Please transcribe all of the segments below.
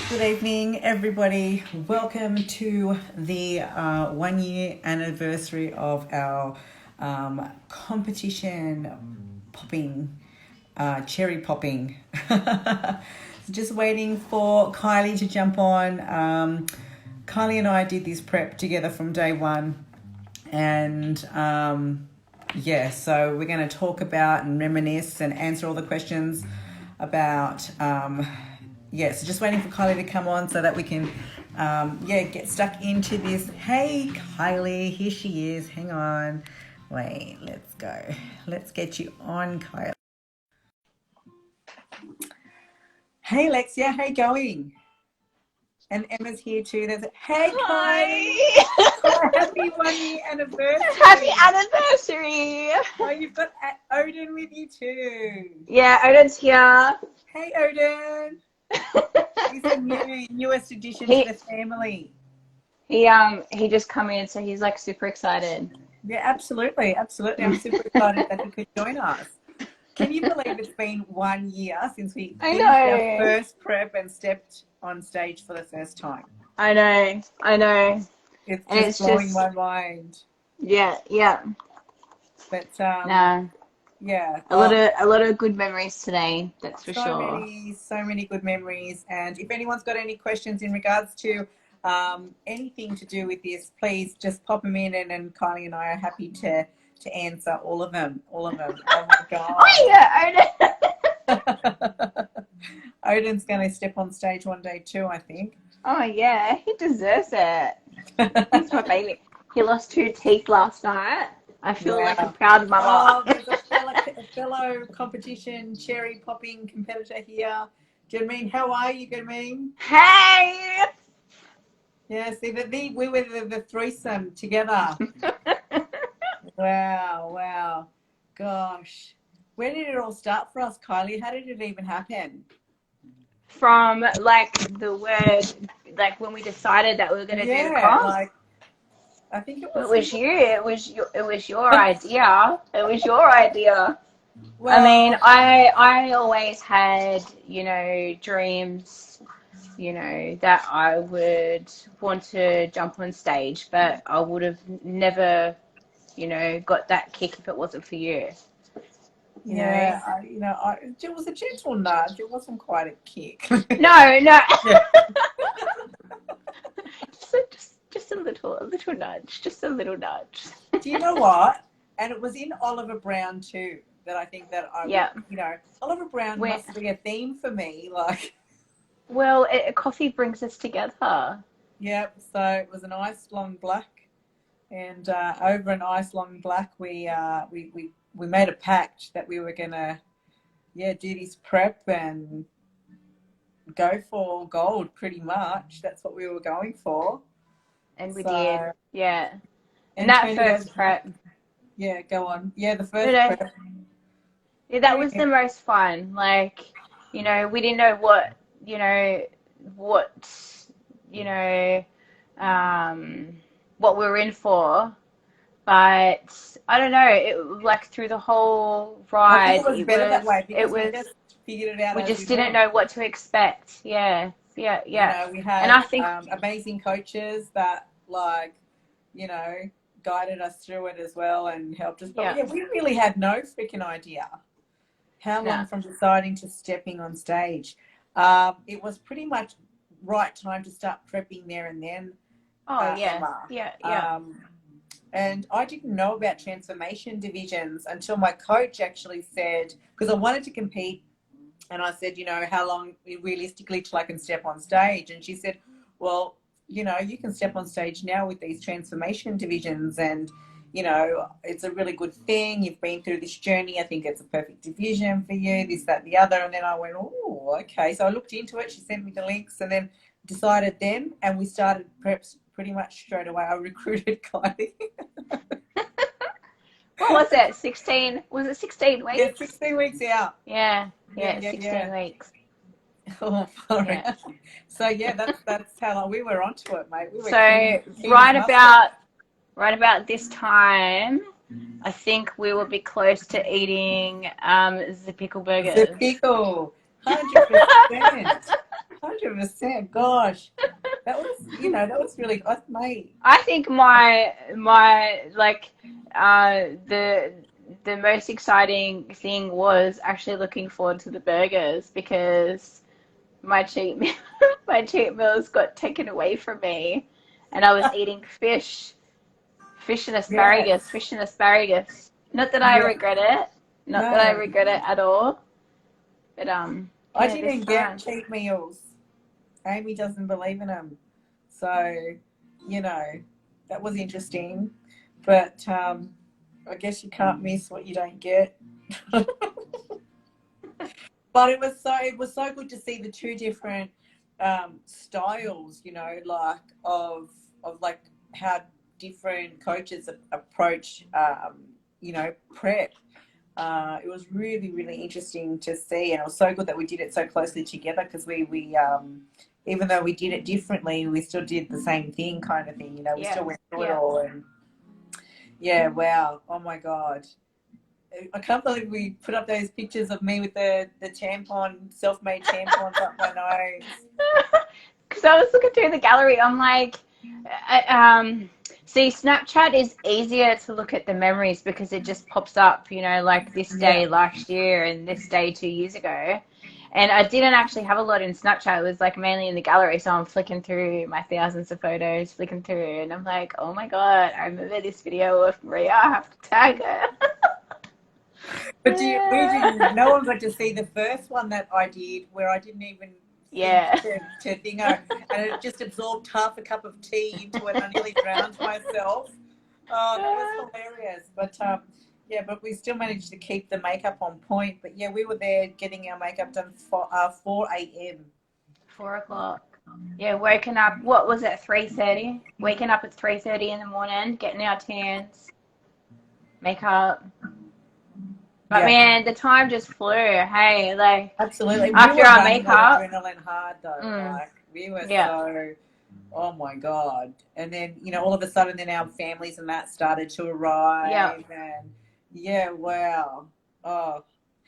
Good evening, everybody. Welcome to the 1 year anniversary of our competition popping, cherry popping. Just waiting for Kylie to jump on. Kylie and I did this prep together from day one. And so we're going to talk about and reminisce and answer all the questions about so just waiting for Kylie to come on so that we can get stuck into this. Hey Kylie, here she is. Hang on, wait, let's go. Let's get you on, Kylie. Hey Lexia, how you going? And Emma's here too. There's hey Hi. Kylie. Happy 1 year anniversary. Happy anniversary. Oh, you've got Odin with you too. Yeah, Odin's here. Hey Odin. He's the newest addition to the family. He just come in, so he's like super excited. Yeah, absolutely. I'm super excited that he could join us. Can you believe it's been 1 year since we finished our first prep and stepped on stage for the first time? I know. It's blowing my mind. Yeah. But no. Yeah. A lot of good memories today, that's for sure. So many good memories. And if anyone's got any questions in regards to anything to do with this, please just pop them in, and Kylie and I are happy to answer all of them. Oh my God. Oh yeah, Odin's going to step on stage one day too, I think. Oh yeah, he deserves it. He's my baby. He lost 2 teeth last night. I feel like I'm proud of my mom. There's a fellow competition cherry popping competitor here. Jermaine, how are you, Jermaine? Hey! Yeah, see, we were the threesome together. Wow. Gosh. Where did it all start for us, Kylie? How did it even happen? From like the word, like when we decided that we were going to do the comp. I think it was you. It was your idea. It was your idea. Well, I mean, I always had, dreams, that I would want to jump on stage, but I would have never, got that kick if it wasn't for you. It was a gentle nudge. It wasn't quite a kick. No. Just a little nudge. Just a little nudge. Do you know what? And it was in Oliver Brown too. That I think that Oliver Brown must be a theme for me. Well, coffee brings us together. Yep. So it was an ice long black, and over an ice long black, we made a pact that we were gonna, do this prep and go for gold. Pretty much, that's what we were going for. And we did, yeah. And that first prep. Yeah, go on. Yeah, the first prep. Yeah, that was the most fun. Like, we didn't know what we were in for. But I don't know. It like through the whole ride. It was better that way because we just figured it out. We just didn't know what to expect. Yeah. We had, and I think amazing coaches that guided us through it as well and helped us. But we really had no freaking idea how long from deciding to stepping on stage. It was pretty much right time to start prepping there and then. Yeah. And I didn't know about transformation divisions until my coach actually said, because I wanted to compete, and I said, how long realistically till I can step on stage? And she said, well, you can step on stage now with these transformation divisions, and, it's a really good thing. You've been through this journey. I think it's a perfect division for you, this, that, the other. And then I went, oh, okay. So I looked into it. She sent me the links and then decided then, and we started preps pretty much straight away. I recruited Kylie. What was it? 16? Was it 16 weeks? Yeah, 16 weeks out. Yeah, 16 weeks. Oh, yeah. So that's how long we were onto it, mate. We were so right about this time, I think we will be close to eating the pickle burgers. The pickle, 100%. 100%. Gosh, that was, that was really, mate. I think my like the most exciting thing was actually looking forward to the burgers because my cheat meal, my cheat meals got taken away from me, and I was eating Yes, fish and asparagus. Not that I yeah, regret it, not that I no. regret it at all, but I yeah, this didn't get time. cheat meals. Amy doesn't believe in them. So, you know, that was interesting. But I guess you can't miss what you don't get. But it was so good to see the two different styles, like of like how different coaches approach, prep. It was really, really interesting to see, and it was so good that we did it so closely together because we even though we did it differently, we still did the same thing, kind of thing. We still Yeah, went through it yeah. all, and yeah, wow, oh my god, I can't believe we put up those pictures of me with the tampon, self-made tampons up my nose. Because I was looking through the gallery, I'm like, see, Snapchat is easier to look at the memories because it just pops up, like this Yeah, day last year and this day 2 years ago. And I didn't actually have a lot in Snapchat. It was like mainly in the gallery. So I'm flicking through my thousands of photos, flicking through, and I'm like, oh my God, I remember this video of Maria. I have to tag her. but no one got to see the first one that I did where I didn't even think Yeah. to thingo, and it just absorbed half a cup of tea into it and I nearly drowned myself. Oh, that was hilarious. But yeah, but we still managed to keep the makeup on point. But yeah, we were there getting our makeup done for 4 a.m. 4 o'clock. Yeah, waking up, what was it, 3:30? Waking up at 3:30 in the morning, getting our tans, makeup. But Yeah, man, the time just flew. Hey, like absolutely. We after were our running on makeup, adrenaline hard though. mm, Like we were yeah, so, oh my God. And then, all of a sudden then our families and that started to yeah. arrive, and yeah, wow. Oh,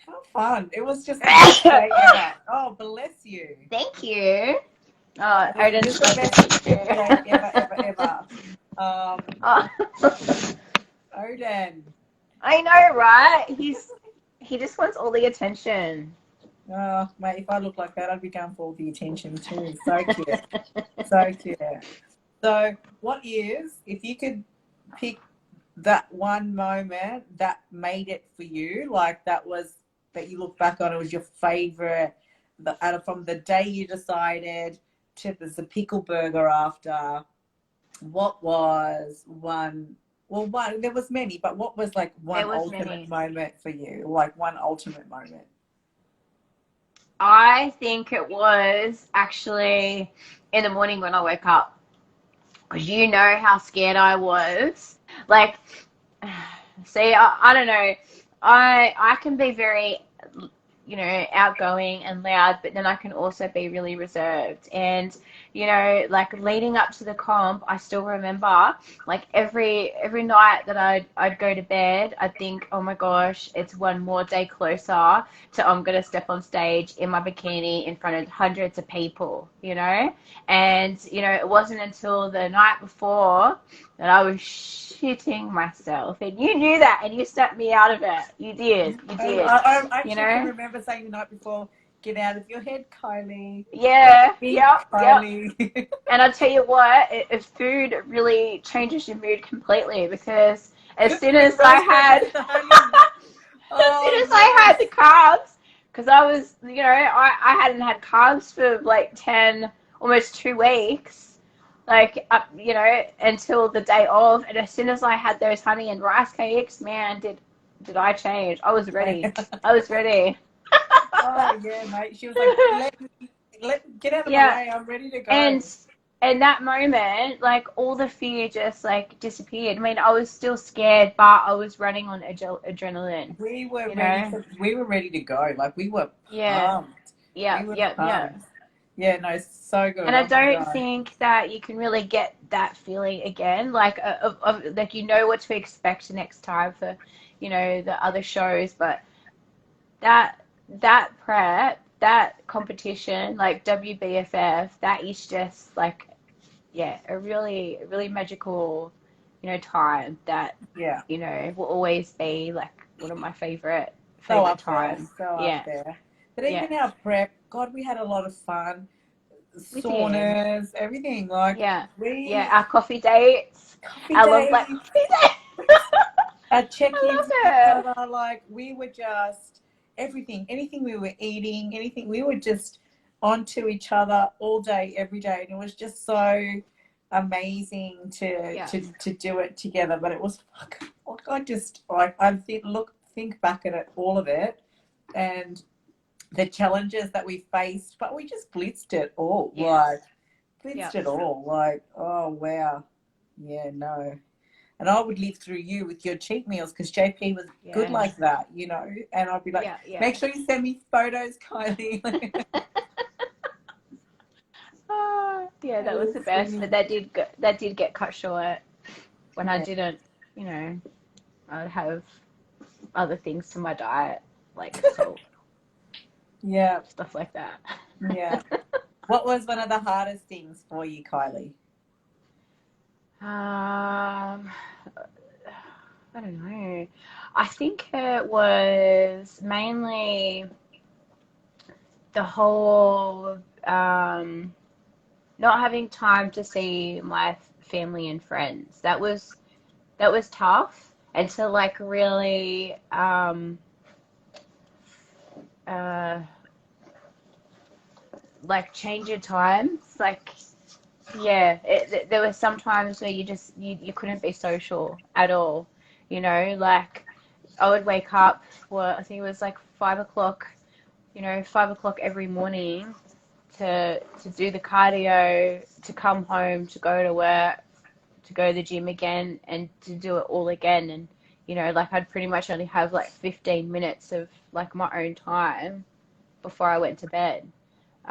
how fun. It was just the best day ever. Oh, bless you. Thank you. Oh, It was Odin's the making best pictures. day ever, ever, ever. Oh, Odin. I know, right? He just wants all the attention. Oh, mate, if I look like that, I'd be going for all the attention too. So cute. So cute. So, if you could pick that one moment that made it for you, like that you look back on, it was your favorite, from the day you decided to the pickle burger after, what was one? Well, there was many, but what was like one There was ultimate many. moment for you? Like one ultimate moment. I think it was actually in the morning when I woke up. Because you know how scared I was. Like, see, I don't know. I can be very, outgoing and loud, but then I can also be really reserved. And, like leading up to the comp, I still remember like every night that I'd go to bed, I'd think, oh my gosh, it's one more day closer to I'm gonna step on stage in my bikini in front of hundreds of people. And, it wasn't until the night before that I was shitting myself. And you knew that and you snapped me out of it. You did. You did. I You actually can know? remember saying the night before, "Get out of your head, Kylie. Yeah. Think, Yep. Yep. Kylie." And I'll tell you what, food really changes your mood completely because as soon With as I roast peppers had, in the honey. as soon Oh as I yes. had the carbs, because I was, I hadn't had carbs for like 10, almost 2 weeks, like, until the day of. And as soon as I had those honey and rice cakes, man, did I change. I was ready. I was ready. Oh yeah, mate. She was like, get out of my Yeah. way. I'm ready to go. And in that moment, like all the fear just like disappeared. I mean, I was still scared, but I was running on adrenaline, We were you ready know? to. We were ready to go. Like we were Yeah. pumped. We Yeah. were Yeah. Yeah. pumped. Yeah, no, so good. And I Oh my don't god. think that you can really get that feeling again. Like, like what to expect next time for, the other shows. But that prep. that competition, like WBFF, that is just like, yeah, a really magical, time that, Yeah. will always be like one of my favorite So favorite up there. times. So up Yeah, there. But yeah, even our prep, God, we had a lot of fun. we did. Saunas, everything. Like Yeah, yeah, we our coffee dates, coffee our long black days, coffee dates. our I check-ins love with each it. other, like we were just everything, anything we were eating, anything, we were just onto each other all day, every day. And it was just so amazing to Yeah, to do it together. But it was like I just like I think back at it, all of it, and the challenges that we faced, but we just blitzed it all. yes, Like yeah, blitzed it all. Like, oh wow. Yeah, no. And I would live through you with your cheat meals because JP was good yeah, like that, And I'd be like, yeah, yeah. make sure you send me photos, Kylie. Yeah, It that was was the best, but funny. that did get cut short when I Yeah, didn't, I'd have other things to my diet, like salt, yeah, stuff like that. yeah. What was one of the hardest things for you, Kylie? Um, I don't know. I think it was mainly the whole not having time to see my family and friends. That was tough, and to like really uh like change your times. Like, yeah, there were some times where you couldn't be social at all. Like I would wake up for, I think it was like 5 o'clock, 5 o'clock every morning to do the cardio, to come home, to go to work, to go to the gym again, and to do it all again. And like I'd pretty much only have like 15 minutes of like my own time before I went to bed.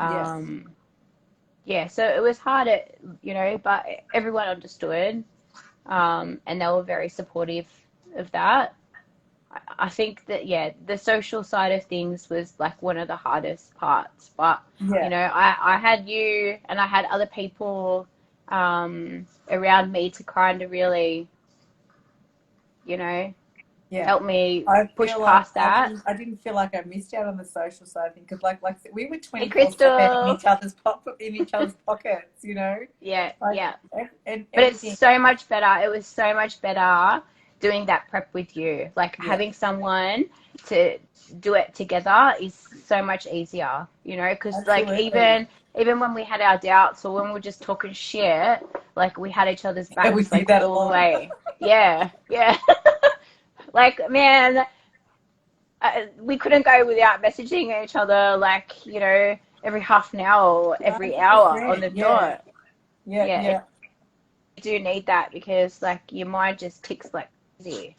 Yes. Yeah, so it was hard, but everyone understood, and they were very supportive of that. I think that, yeah, the social side of things was like one of the hardest parts. But, Yeah. I had you and I had other people around me to kind of really, you know, Yeah. help me I push feel like past that. I didn't feel like I missed out on the social side thing because like I said, we were Hey, 24/7 Crystal. in each other's pockets. Yeah, Like yeah. and But it's everything. so much better. It was so much better doing that prep with you. Like Yeah, having someone to do it together is so much easier, because like absolutely. even when we had our doubts or when we were just talking shit, like we had each other's Yeah, we backs do like that a all the lot. way. Yeah, yeah. Like, man, we couldn't go without messaging each other like, every half an hour or every hour on 100%. the Yeah, dot. yeah, Yeah, yeah. do need that because like your mind just ticks like crazy.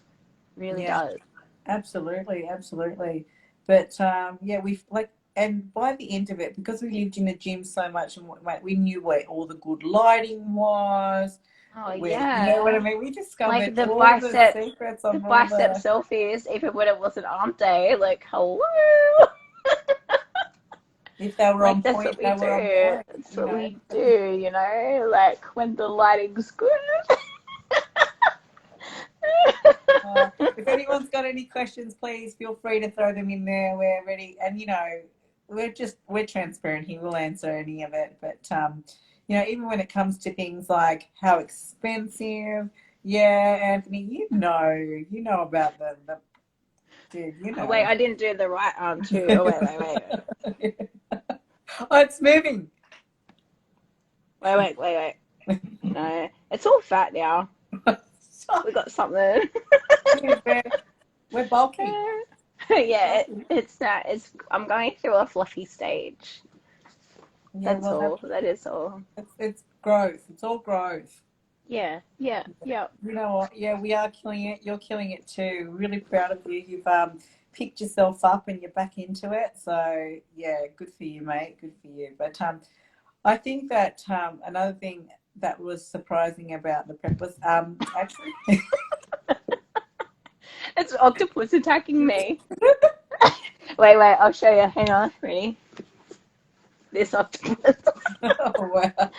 Really Yeah, does. absolutely, absolutely. But yeah, we like, and by the end of it, because we lived in the gym so much, and we knew where all the good lighting was. Oh You know what I yeah. mean? We Like discovered all the secrets the of all bicep the. selfies, even when it wasn't arm day, like hello. If they were Like on that's what point, we they were on do. point. That's You what know. we do, like when the lighting's good. If anyone's got any questions, please feel free to throw them in there. We're ready, and we're transparent here. We'll answer any of it. But even when it comes to things like how expensive, yeah, Anthony, you know about the dude, Oh wait, I didn't do the right arm too. Oh Oh, it's moving. wait. No, it's all fat now. We got something. We're bulky. Yeah, Bulky. it's that. I'm going through a fluffy stage. Yeah, That's well, all. That is all. it's growth. It's all growth. Yeah, yeah, yeah. You know what? Yeah, we are killing it. You're killing it too. Really proud of you. You've picked yourself up and you're back into it. So yeah, good for you, mate. Good for you. But I think that another thing that was surprising about the prep was actually It's octopus attacking me. Wait, I'll show you. Hang on. Ready? This octopus. Oh, wow.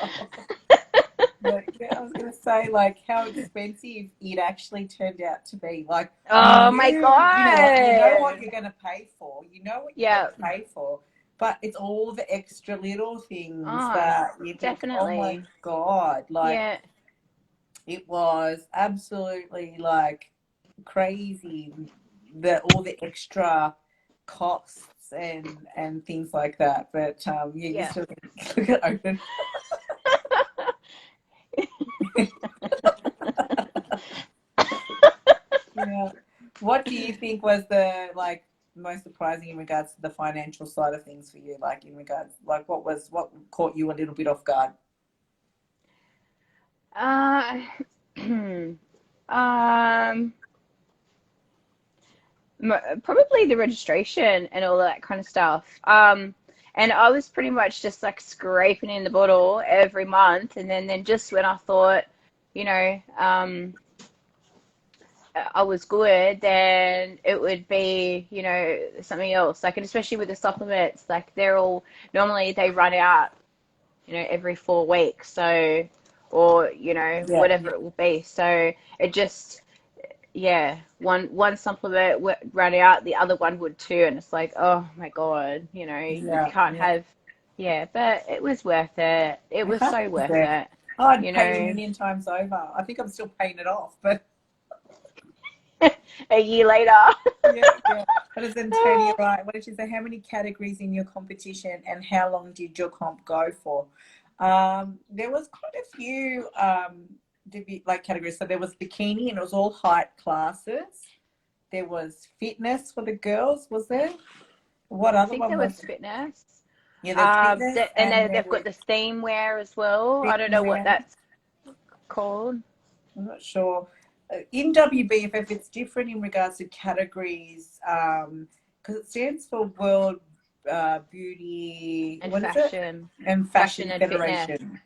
But yeah, I was gonna say, like, how expensive it actually turned out to be. Like, Oh my you know what God. you're gonna pay for. You know what you're Yeah. gonna pay for, but it's all the extra little things Oh, that you think, oh my definitely. God, like Yeah. it was absolutely like crazy that all the extra costs and things like that. But yeah, you Yeah. still look at open. Yeah. What do you think was the like most surprising in regards to the financial side of things for you? Like in regards, like what caught you a little bit off guard? Uh, um, Probably the registration and all that kind of stuff. And I was pretty much just like scraping in the bottle every month, and then just when I thought, you know, I was good, then it would be, something else. Like, and especially with the supplements, like they're all normally they run out, every 4 weeks. So, or Yeah, whatever it will be. So it just, yeah, one supplement ran out, the other one would too, and it's like, oh my God, you yeah, can't yeah. have, yeah, but it was worth it. It was so worth 100%. it, Oh, I'd you pay it a know. million times over. I think I'm still paying it off, but A year later. yeah, yeah. What does Antonia write? What did she say? How many categories in your competition and how long did your comp go for? There was quite a few like categories. So there was bikini and it was all height classes. There was fitness for the girls, was there? What I other think one there was was there? fitness. Yeah, there's fitness And and they've got there's the theme wear as well. I don't theme know what wear. that's called. I'm not sure. In WBFF, it's different in regards to categories because it stands for World Beauty, And what is it? fashion. And Fashion Fashion and fitness. Federation.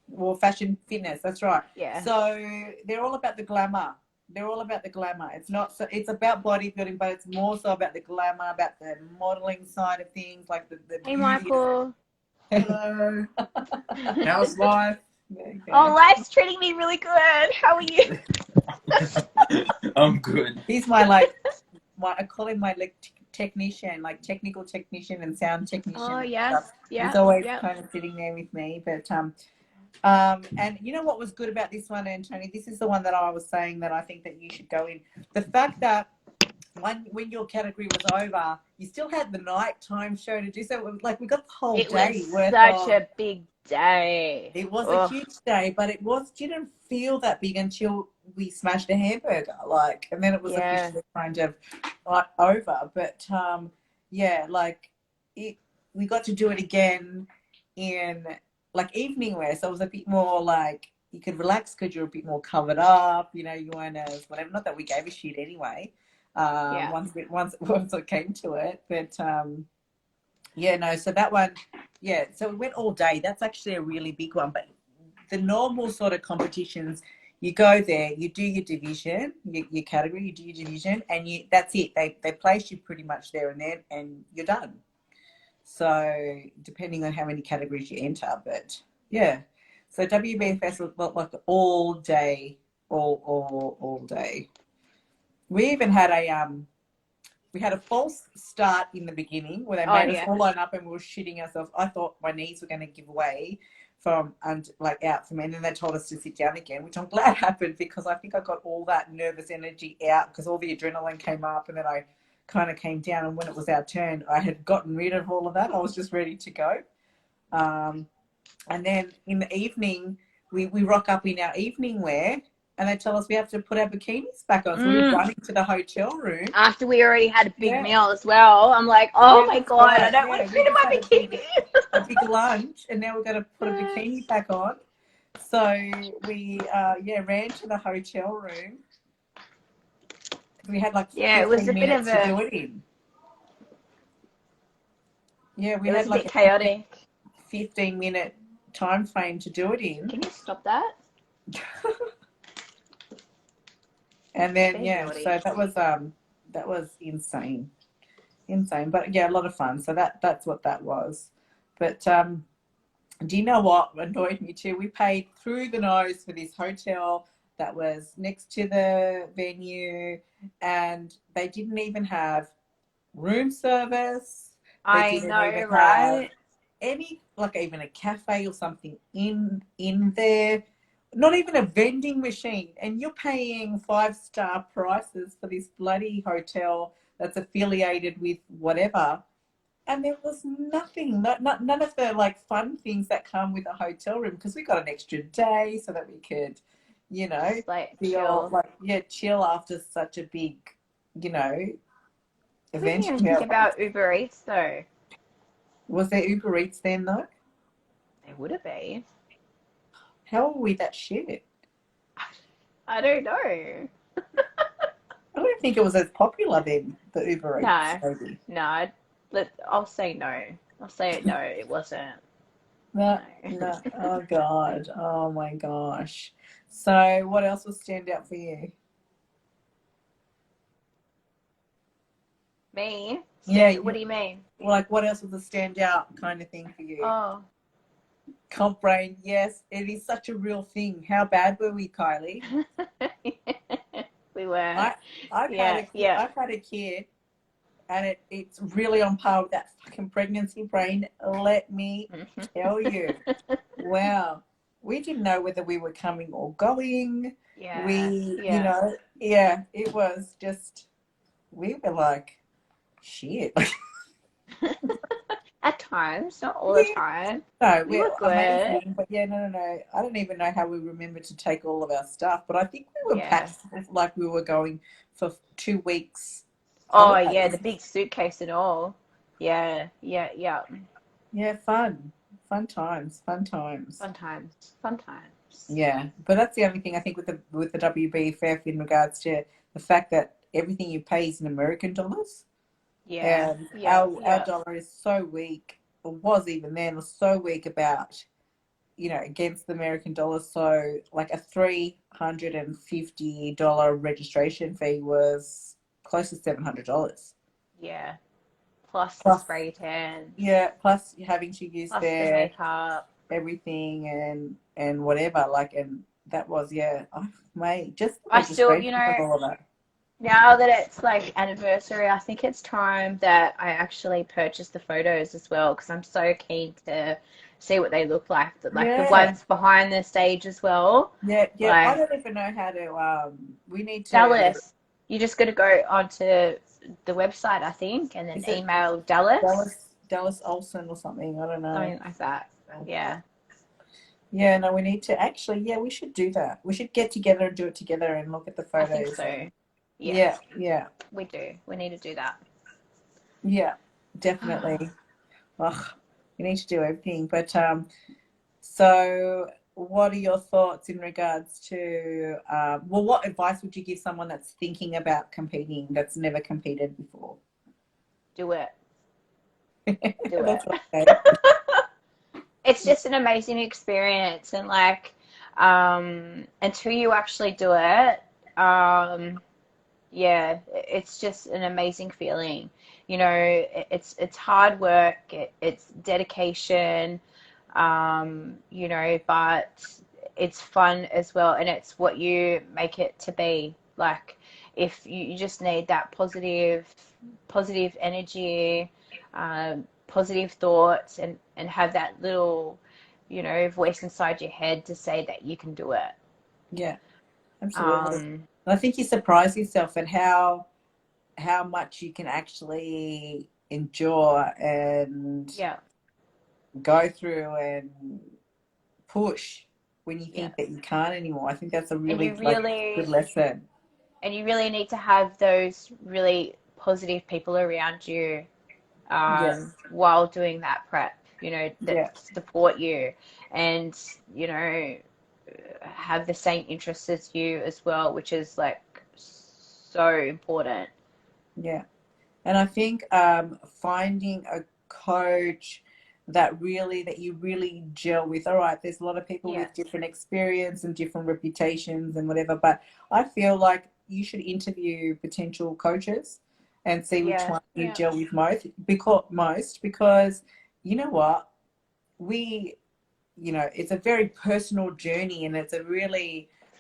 Well, Fashion Fitness, that's right. Yeah. So they're all about the glamour. They're all about the glamour. It's not so. It's about bodybuilding, but it's more so about the glamour, about the modeling side of things, like the Hey, beauty. Michael. Hello. How's life? Oh, Okay. life's treating me really good. How are you? I'm good. He's my like I call him my like technician, like technical technician and sound technician Oh, and yes. stuff. He's Yep. always Yep. kind of sitting there with me. But and you know what was good about this one, Anthony? This is the one that I was saying that I think that you should go in. The fact that when your category was over, you still had the nighttime show to do so. Like we got the whole It was day worth such of. a big day. It was a Oh, huge day, but it didn't feel that big until we smashed a hamburger, like, and then it was yeah. officially kind of like over. But yeah, like it, we got to do it again in like evening wear, so it was a bit more like you could relax because you're a bit more covered up. You weren't as whatever. Not that we gave a shit anyway. Yeah. Once it came to it, but yeah, no. So that one, yeah. So we went all day. That's actually a really big one. But the normal sort of competitions, you go there, you do your division, your category, you do your division, and that's it. They place you pretty much there and then, and you're done. So depending on how many categories you enter, but yeah. So WBFS was like all day, all day. We even had a false start in the beginning where they Oh, made us yeah. all line up and we were shitting ourselves. I thought my knees were going to give away from and like out from me, and then they told us to sit down again, which I'm glad happened because I think I got all that nervous energy out because all the adrenaline came up and then I kind of came down, and when it was our turn I had gotten rid of all of that. I was just ready to go. And then in the evening we rock up in our evening wear and they tell us we have to put our bikinis back on. So we were Mm. running to the hotel room. After we already had a big Yeah. meal as well, I'm like, oh Yeah, my that's God, I right. don't want Yeah, to we fit in just my had bikini. a big lunch, and now we're going to put a bikini back on. So we, ran to the hotel room. We had like Yeah, it was 15 a bit minutes of to a, do it in. Yeah, we it was had a like bit a chaotic. 15-minute time frame to do it in. Can you stop that? And then, Very yeah, naughty. so that was insane. insane. But yeah, a lot of fun. So that's what that was. But do you know what annoyed me too? We paid through the nose for this hotel that was next to the venue, and they didn't even have room service. They I didn't even know, have right? any, like even a cafe or something in there. Not even a vending machine, and you're paying 5-star prices for this bloody hotel that's affiliated with whatever, and there was nothing, none of the like fun things that come with a hotel room, because we got an extra day so that we could, you know, Just like feel chill. like, yeah, chill after such a big, you know, We didn't event. even think Yeah. about Uber Eats though. Was there Uber Eats then though? There would have been. How are we that shit? I don't know. I don't think it was as popular then, the Uber Eats, No, maybe. no. I'll say no. I'll say no. It wasn't. No, No. no. Oh God. Oh my gosh. So what else will stand out for you? Me? Yeah, What do you mean? like what else was a standout kind of thing for you? Oh, Comp brain, yes, it is such a real thing. How bad were we, Kylie? we were. I I've had Yeah, a kid, yeah. I've had a kid, and it's really on par with that fucking pregnancy brain. Let me tell you. Wow. We didn't know whether we were coming or going. Yeah, We, yeah. yeah, it was just, we were like, shit. At times, not all the Yeah. time. No, We we're were good. amazing. But yeah, no. I don't even know how we remembered to take all of our stuff. But I think we were Yeah. packed like we were going for 2 weeks Oh, yeah, the holidays. big suitcase and all. Yeah, yeah, yeah. Yeah, fun. Fun times. Fun times. Fun times. Fun times. Yeah, but that's the only thing I think with the WB Fair in regards to the fact that everything you pay is in American dollars, Yeah, and yeah, our yeah, dollar is so weak, or was even then, was so weak about, against the American dollar. So like a $350 registration fee was close to $700. yeah. Plus the Plus, spray tans, yeah, plus having to use plus the their makeup. everything and whatever, like, and that was, yeah, oh, mate, just the I still, registration of all of that. now that it's like anniversary, I think it's time that I actually purchase the photos as well because I'm so keen to see what they look like the Yeah, ones behind the stage as well. yeah. I Like don't even know how to. We need to. Dallas, you just got to go onto the website, I think, and then Is it email Dallas, Dallas Olson or something? I don't know. something like that. Yeah, Yeah, no, we need to actually. Yeah, we should do that. We should get together and do it together and look at the I think photos. so. And Yes, yeah, we do. We need to do that. yeah, definitely. Ugh, we need to do everything. But so what are your thoughts in regards to? Well, what advice would you give someone that's thinking about competing that's never competed before? Do it. Do That's it. okay. It's just an amazing experience and like until you actually do it, yeah, it's just an amazing feeling. It's hard work, it's dedication, but it's fun as well, and it's what you make it to be. Like, if you just need that positive energy, positive thoughts, and have that little, voice inside your head to say that you can do it. Yeah, absolutely. Um, And I think you surprise yourself at how much you can actually endure and yeah, go through and push when you yeah. think that you can't anymore. I think that's a And really you like good really lesson. and you really need to have those really positive people around you Yeah, while doing that prep, that yeah, support you and, have the same interests as you as well, which is like so important. yeah. And I think finding a coach that you really gel with. All right, there's a lot of people with Yes. different experience and different reputations and whatever, but I feel like you should interview potential coaches and see which Yeah. one you Yeah. gel with because you know what, we, you know, it's a very personal journey, and it's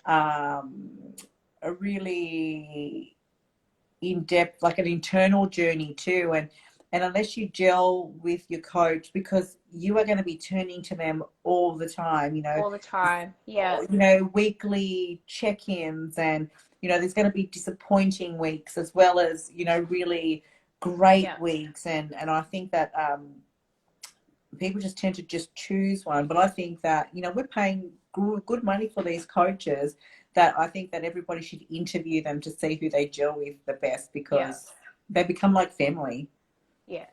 um, a really in-depth, like an internal journey too. And unless you gel with your coach, because you are going to be turning to them all the time, All the time. Yeah. weekly check-ins, and there's going to be disappointing weeks as well as really great Yeah. weeks. And I think that people just tend to just choose one. But I think that we're paying good money for these coaches, that I think that everybody should interview them to see who they gel with the best, Yeah. because they become like family. Yeah.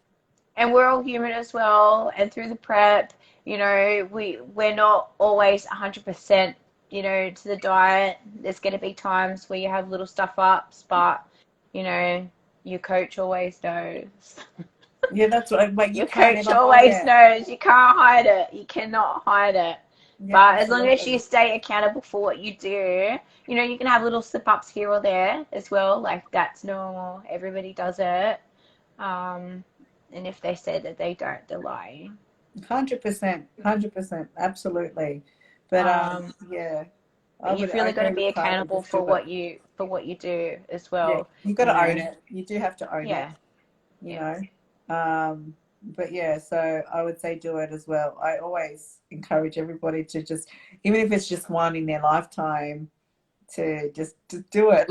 And we're all human as well. And through the prep, we're not always 100%, to the diet. There's going to be times where you have little stuff ups, but, your coach always knows. Yeah, that's what, like, you Your can't coach ever hide always it. knows. You can't hide it. You cannot hide it. Yeah, But as long as you absolutely. stay accountable for what you do, you can have little slip ups here or there as well. Like that's normal. Everybody does it. Um, and if they say that they don't, they're lying. 100%, 100%, absolutely. But Um, yeah, but I you've really got to agree be with Carla. accountable Just do for it. what you do as Yeah, well. you got You to own know. it. You do have to own it. Yeah. You Yeah. know. But yeah, so I would say do it as well. I always encourage everybody to just, even if it's just one in their lifetime, to just to do it.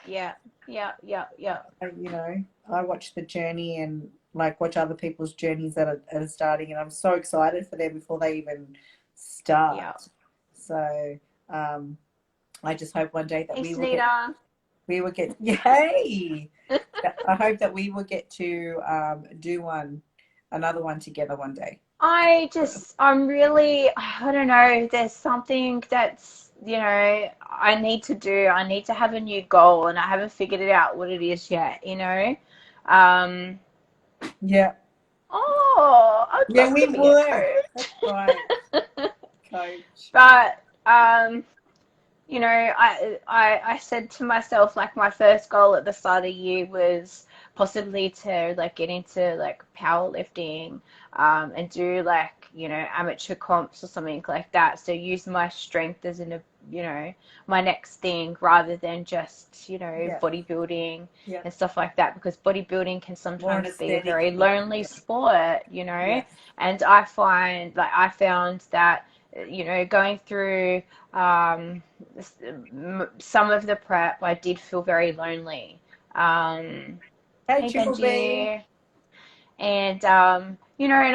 Yeah. Yeah. Yeah. Yeah. I watch the journey, and like watch other people's journeys that are starting, and I'm so excited for them before they even Yeah. start. So I just hope one day that Hey, we Sunita. will get, yay! I hope that we will get to do another one together one day. I'm really, I don't know, there's something that's, I need to do. I need to have a new goal and I haven't figured it out what it is yet. Um, Yeah. I'd Yeah, love we to be a would. That's coach. right, coach. But, I said to myself, like, my first goal at the start of the year was possibly to, like, get into, like, powerlifting, and do, like, amateur comps or something like that. So use my strength as my next thing rather than just, Yeah, bodybuilding yeah. and stuff like that, because bodybuilding can More an sometimes be a aesthetic very thing. lonely sport. Yes. And I found that, going through, um, some of the prep, I did feel very lonely. Hey, Hey, Triple B. Benji. And, and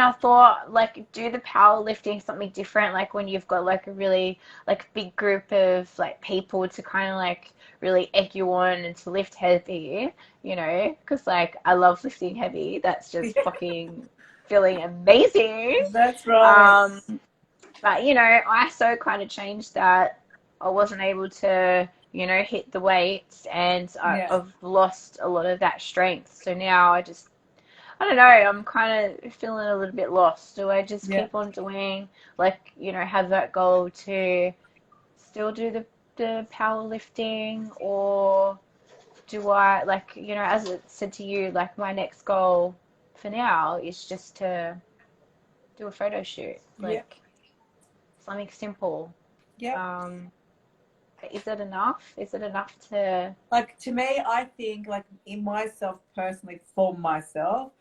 I thought, like, do the powerlifting something different, like when you've got, like, a really, like, big group of, like, people to kind of, like, really egg you on and to lift heavy, because, like, I love lifting heavy. That's just fucking feeling amazing. That's right. Um, but, I so kind of changed that. I wasn't able to, hit the weights, and Yeah, I've lost a lot of that strength. So now I don't know, I'm kind of feeling a little bit lost. Do I just yeah. keep on doing, like, have that goal to still do the powerlifting, or do I, like, as it said to you, like, my next goal for now is just to do a photo shoot, Yep, like, something simple. yep. Um, is it enough? Is it enough to, Like, to me, I think, like, in myself personally, for myself,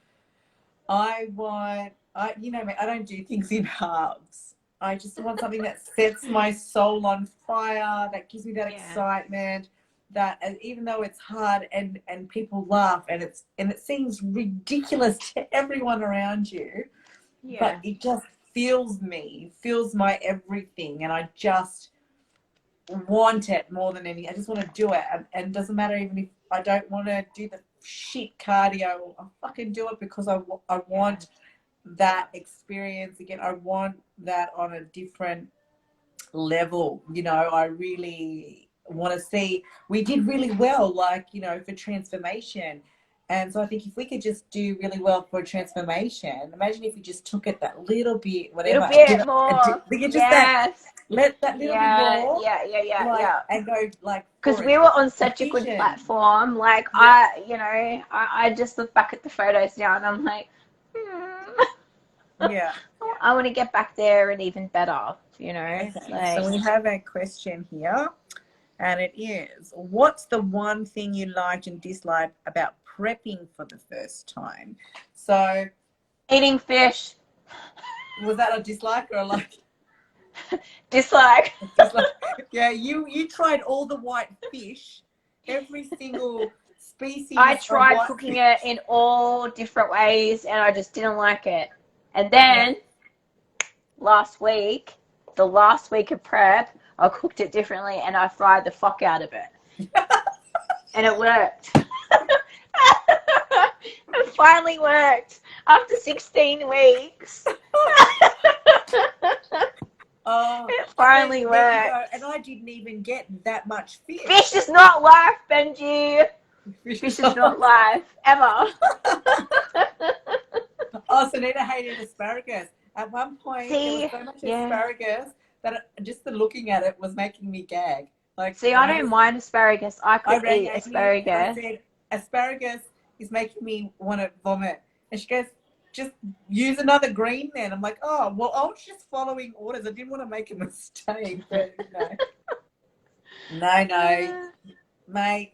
I don't do things in halves. I just want something that sets my soul on fire, that gives me that yeah, excitement, that, and even though it's hard, and people laugh, and it seems ridiculous to everyone around you, but yeah, it just fills my everything, and I just want it more than anything. I just want to do it, and it doesn't matter even if I don't want to do the shit cardio. I'll fucking do it because I yeah, want that experience again. I want that on a different level. I really want to see. We did really well, like, for transformation. And so I think if we could just do really well for transformation, imagine if you just took it that little bit, little whatever, bit more, just that yes, let that little bit more, like, yeah. and go like Because for we were on such a good vision. platform. Like, Yeah, I just look back at the photos now and I'm like, yeah. I want to get back there and even better, Okay, like, so we have a question here, and it is, what's the one thing you liked and disliked about prepping for the first time? So, eating fish. was that a dislike or a like? Dislike. Dislike. Yeah, you tried all the white fish, every single I species of tried white cooking fish. it in all different ways and I just didn't like it. And Yeah. then the last week of prep, I cooked it differently and I fried the fuck out of it. And it worked. It finally worked after 16 weeks. Oh, It and finally there you go. worked. And I didn't even get that much fish. Fish is not life, Benji. Fish Fish is not life, ever. Oh, Sunita hated asparagus. At one point, there was See, so much yeah. asparagus that just the looking at it was making me gag. Like, See, I don't mind asparagus. I I could rang eat Agnes and I asparagus. said, asparagus is making me want to vomit. And she goes, just use another green then. I'm like, oh, well, I was just following orders. I didn't want to make a mistake. But, no, mate,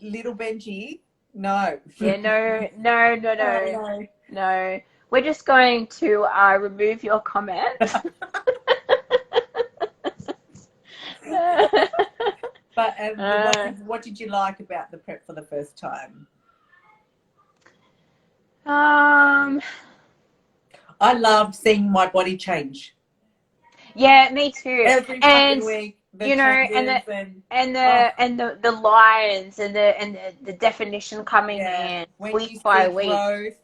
little Benji, no. Yeah, no, no, no, Oh, no, no. no. We're just going to remove your comment. But Uh, what did you like about the prep for the first time? um, I loved seeing my body change yeah, me too. every And fucking week. The you know, and changes the and oh the lines and the definition coming yeah, in when you week by see week. growth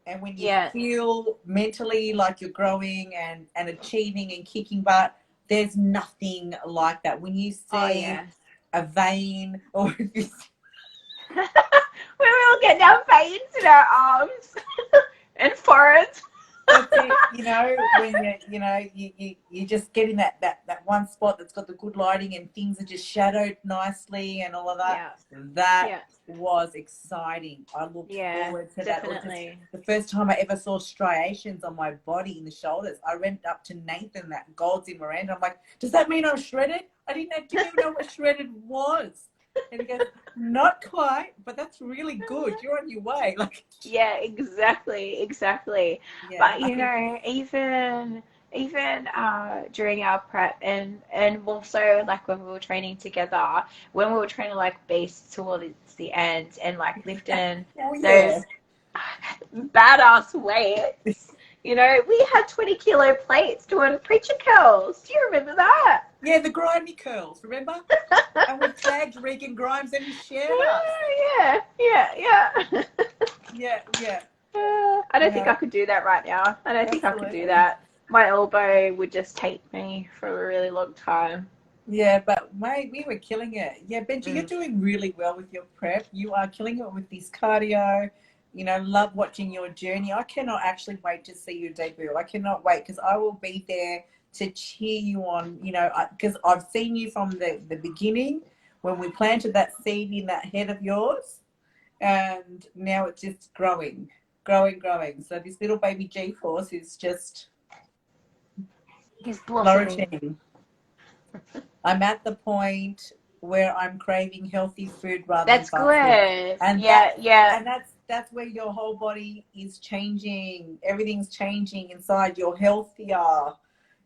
and when you Yeah. feel mentally like you're growing and achieving and kicking butt, there's nothing like that. When you Oh see yeah. a vein or if you We will get our veins in our arms and foreheads. That's it. When you just get in that one spot that's got the good lighting and things are just shadowed nicely and all of that. Yeah. That Yeah. was exciting. I looked Yeah, forward to that. Or just definitely. the first time I ever saw striations on my body in the shoulders, I went up to Nathan, that Golds in Miranda. I'm like, does that mean I'm shredded? Didn't even know what shredded was. And he goes, not quite, but that's really good. You're on your way. Like, Yeah, exactly. yeah, But I think, even during our prep and also like when we were training together, when we were training like beasts towards the end and like lifting oh yeah. those badass weights. We had 20-kilo plates doing preacher curls. Do you remember that? Yeah, the grimy curls, remember? And we tagged Regan Grimes and he shared us. Yeah. Yeah. I don't think I could do that right now. I don't think I could do Absolutely. that. My elbow would just take me for a really long time. Yeah, but mate, we were killing it. Yeah, Benji, you're Mm. doing really well with your prep. You are killing it with this cardio. Love watching your journey. I cannot actually wait to see your debut. I cannot wait because I will be there to cheer you on, because I've seen you from the beginning when we planted that seed in that head of yours. And now it's just growing. So this little baby G-Force is just He's blossoming. flourishing. I'm at the point where I'm craving healthy food rather than That's fast food. good. And Yeah. that's where your whole body is changing. Everything's changing inside. You're healthier.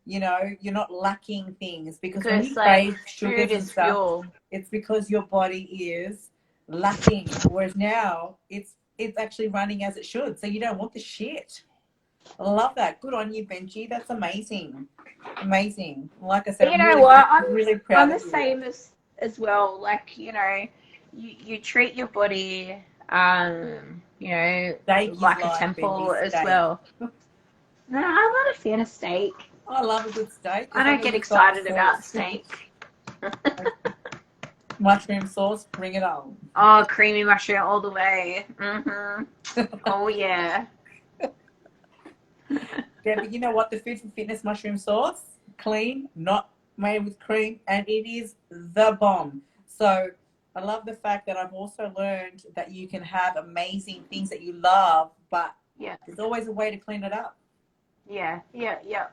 You're not lacking things because when Because you like crave food sugars and is stuff, fuel. it's because your body is lacking. Whereas now it's actually running as it should. So you don't want the shit. I love that. Good on you, Benji. That's amazing. Amazing. Like I said, But you I'm know really, what? really I'm proud the of you. same as well. Like, you treat your body Steak is like a life, Benji. temple as Steak. well. No, I'm not a fan of steak. I love a good steak I as long don't as get it's got excited about sauce. steak. Mushroom sauce, bring it on. Oh, creamy mushroom all the way. Oh yeah. Yeah, but you know what? The Food for Fitness mushroom sauce, clean, not made with cream, and it is the bomb. So I love the fact that I've also learned that you can have amazing things that you love, but Yeah. there's always a way to clean it up. Yeah. Yeah. Yeah.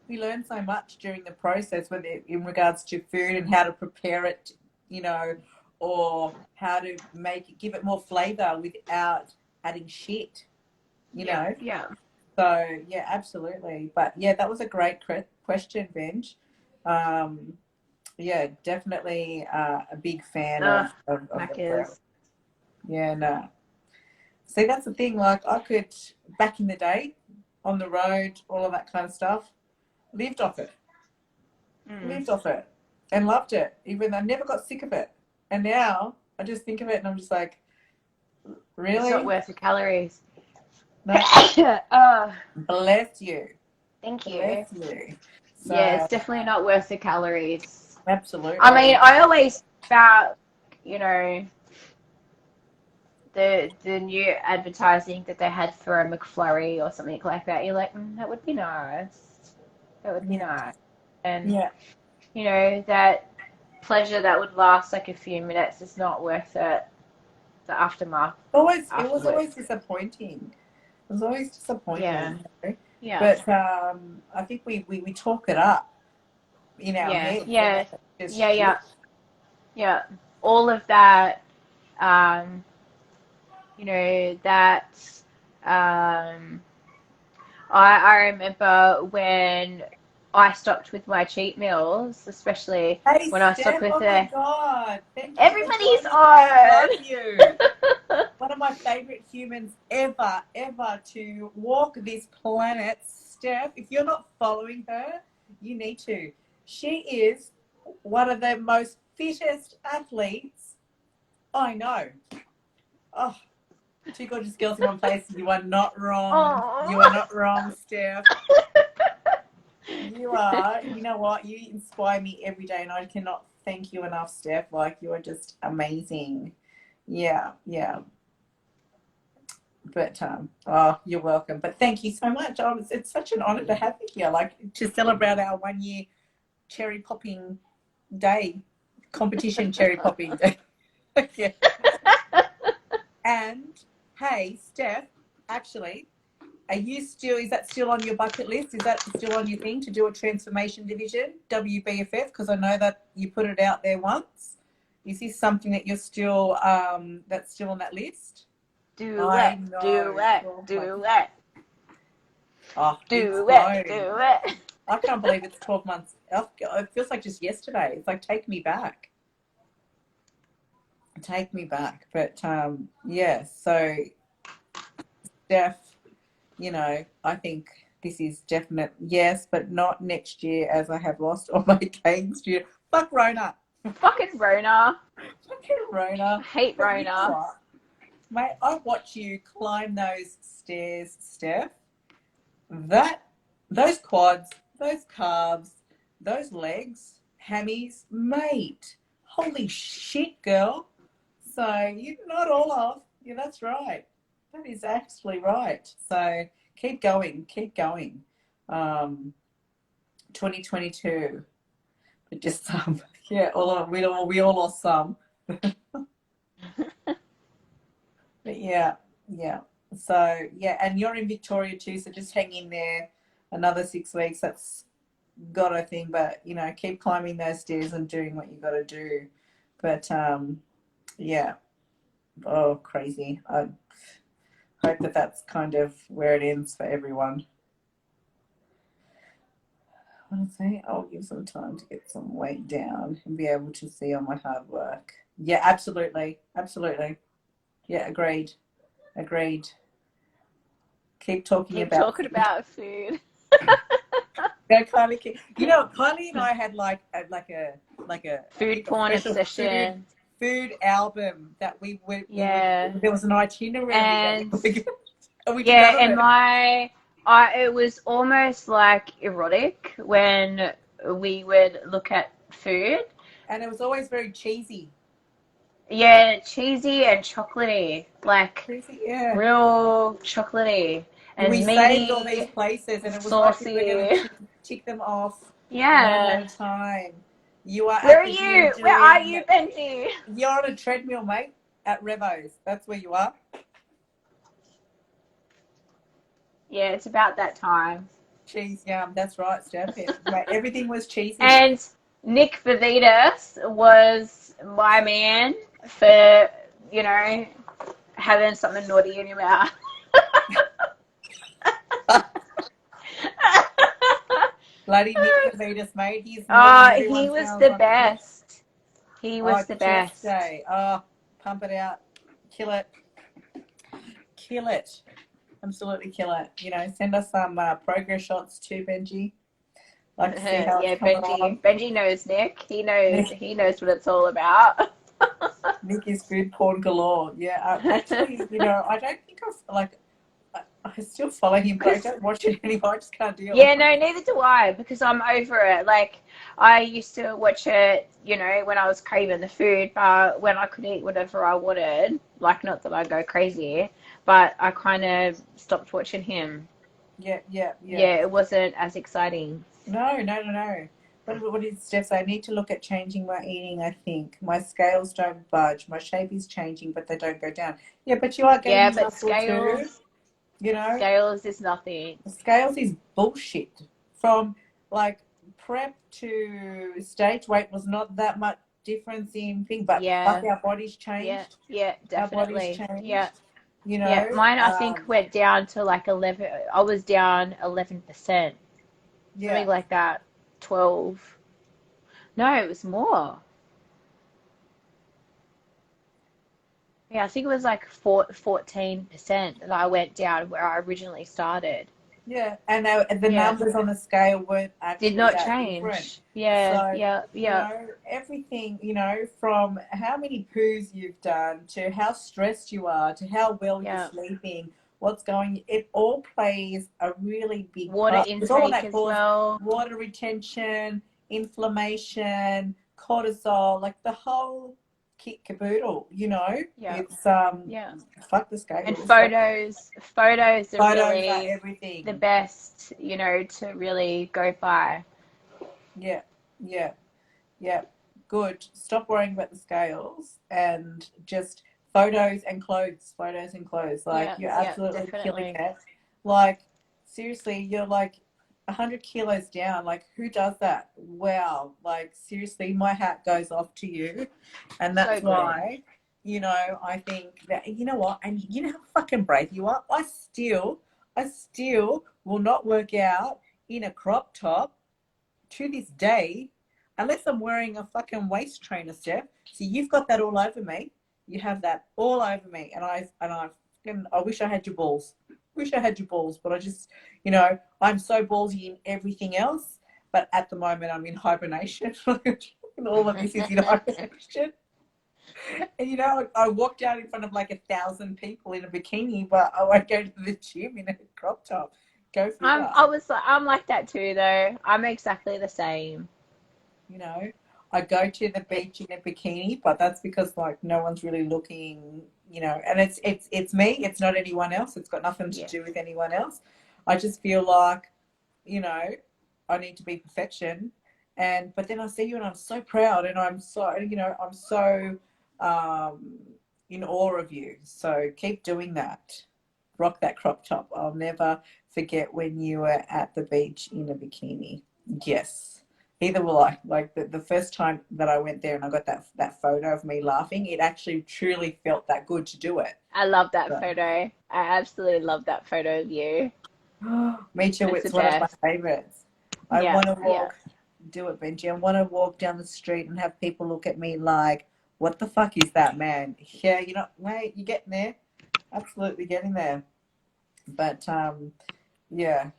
We learn so much during the process, whether in regards to food and how to prepare it, you know, or how to make it, give it more flavor without adding shit, you Yeah. know. Yeah. So yeah, absolutely. But yeah, that was a great question, Benj. Yeah, definitely a big fan of the prep. Macca's. Yeah, no. See, that's the thing. Like, I could, back in the day, on the road, all of that kind of stuff, lived off it, lived off it, and loved it. Even though I never got sick of it. And now I just think of it, and I'm just like, It's not really? worth the calories. No. Oh, Bless you, thank you. bless you. Yeah, So it's definitely not worth the calories. absolutely. I mean, I always felt, you know, the new advertising that they had for a McFlurry or something like that. You're like, that would be nice. That would be Yeah, nice. And yeah. you know, that pleasure that would last like a few minutes is not worth it. The aftermath It was afterwards. always disappointing. It was always Yeah. disappointing. You know? Yeah. But I think we talk it up in our Yeah. heads, and Yeah. then it just Yeah. Yeah. shifts. Yeah. All of that, um, you know, that um, I remember when I stopped with my cheat meals, especially Hey, when I stopped Steph, with oh my God. Thank you for everybody's joining me. I love you. on. One of my favorite humans ever, ever to walk this planet. Steph, if you're not following her, you need to. She is one of the most fittest athletes I know. Oh, two gorgeous girls in one place. You are not wrong. You are not wrong, Steph. You are. You know what? You inspire me every day, and I cannot thank you enough, Steph. Like, you are just amazing. Yeah, yeah. But oh, you're welcome. But thank you so much. It's such an honor to have you here. Like, to celebrate our 1 year cherry popping day, competition cherry popping day. Yeah. And hey, Steph, actually, is that still on your bucket list? Is that still on your thing to do a transformation division, WBFF? Because I know that you put it out there once. Is this something that you're still, that's still on that list? Do I it, know. do it, do it, Oh, do it's it, do it. I can't believe it's 12 months. It feels like just yesterday. It's like, take me back. Take me back. But yeah, so Steph, you know, I think this is definite yes, but not next year, as I have lost all my gains due. Fuck Rona. Fucking Rona. Fucking Rona. I hate But you know Rona. what? Mate, I watch you climb those stairs, Steph. Those quads, those calves, those legs, hammies, mate. Holy shit, girl. So you're not all off. Yeah, that's right. That is actually right. So keep going, keep going. 2022, but just some. Yeah, we all lost some. But yeah, yeah. So yeah, and you're in Victoria too, so just hang in there another 6 weeks. That's got a thing, but you know, keep climbing those stairs and doing what you got to do. But yeah, oh crazy. I hope that that's kind of where it ends for everyone. I want to say I'll give some time to get some weight down and be able to see all my hard work. Yeah, absolutely, absolutely. Yeah, agreed. Agreed. Keep talking Keep about talking food. about food. Yeah, Kylie. You know, Kylie and I had like a Food porn special obsession. food album that we Yeah. there was an itinerary And and we did yeah, none of and it. it was almost like erotic when we would look at food. And it was always very cheesy. Yeah, cheesy and chocolatey, like Cheesy, yeah. real chocolatey We and saved all these meaty, places, and it was like we were going saucy. to Tick them off one Yeah. at a time. You are Where at are the gym you? Where are doing. you, Benji? You're on a treadmill, mate, at Revo's. That's where you are. Yeah, it's about that time. Cheese yum. That's right, Steph. Mate, everything was cheesy. And Nick Vavitas was my man for, you know, having something naughty in your mouth. Bloody Nick Davidas, mate. He's more than He everyone was sounds the like a bitch. best. He Oh, was the chest best. day. Oh, pump it out. Kill it. Kill it. Absolutely kill it. You know, send us some progress shots too, Benji. Like to see how it's Yeah, coming on. Benji knows Nick. Nick, He knows what it's all about. Nick is food porn galore. Yeah, actually, you know, I don't think I've like. I still follow him, but I don't watch it anymore. I just can't deal. Yeah, no, neither do I because I'm over it. Like, I used to watch it, you know, when I was craving the food, but when I could eat whatever I wanted, like, not that I go crazy, but I kind of stopped watching him. Yeah. Yeah, it wasn't as exciting. No. What did Steph say? I need to look at changing my eating, I think. My scales don't budge. My shape is changing, but they don't go down. Yeah, but you are Yeah, gaining but muscle too. You know, scales is nothing. the scales is bullshit. From like prep to stage weight was not that much difference in thing, but fuck, Yeah, our bodies yeah, changed. yeah, Our bodies definitely. Yeah, changed. You yeah. know, Mine, I think, went down to like 11. I was down 11%, yeah. something like that. 12. No, it was more. Yeah, I think it was like 14% that I went down where I originally started. Yeah, and the Yeah. numbers on the scale weren't Did actually not that different. change. Yeah, So, yeah, you yeah, know, everything, you know, from how many poos you've done to how stressed you are to how well you're yeah. sleeping, what's going, it all plays a really big Water part. It's all intake that as cause well. water retention, inflammation, cortisol, like the whole kit caboodle, you know. Yeah, It's yeah. fuck the And scales. photos are Photos are really the everything. best, you know, to really go by. Yeah, yeah. Yeah, good. Stop worrying about the scales and just photos and clothes. Photos and clothes. Like Yeah, you're yeah, absolutely killing definitely. it. Like seriously, you're like 100 kilos down. Like who does that? Wow. Like seriously, my hat goes off to you, and So that's good. why. You know, I think that you know what, and you know how fucking brave you are. I still will not work out in a crop top to this day, unless I'm wearing a fucking waist trainer, Steph. So you've got that all over me. You have that all over me, I wish I had your balls. Wish I had your balls, but I just, you know, I'm so ballsy in everything else. But at the moment, I'm in hibernation. All of this is in hibernation. And you know, I walked out in front of like 1,000 people in a bikini, but I won't go to the gym in a crop top. Go figure. I'm like that too though. I'm exactly the same. You know, I go to the beach in a bikini, but that's because like no one's really looking, you know, and it's me, it's not anyone else. It's got nothing to Yeah. do with anyone else. I just feel like, you know, I need to be perfection. And but then I see you and I'm so proud and I'm so, you know, I'm so um in awe of you. So keep doing that. Rock that crop top. I'll never forget when you were at the beach in a bikini. Yes. Either will I. Like the first time that I went there and I got that photo of me laughing, it actually truly felt that good to do it. I love that So, photo. I absolutely love that photo of you. me too. It's the It's one of my best. favorites. I Yeah, want to yeah. walk, do it, Benji. I want to walk down the street and have people look at me like, what the fuck is that, man? Yeah, you know, mate, you're getting there. Absolutely getting there. But yeah.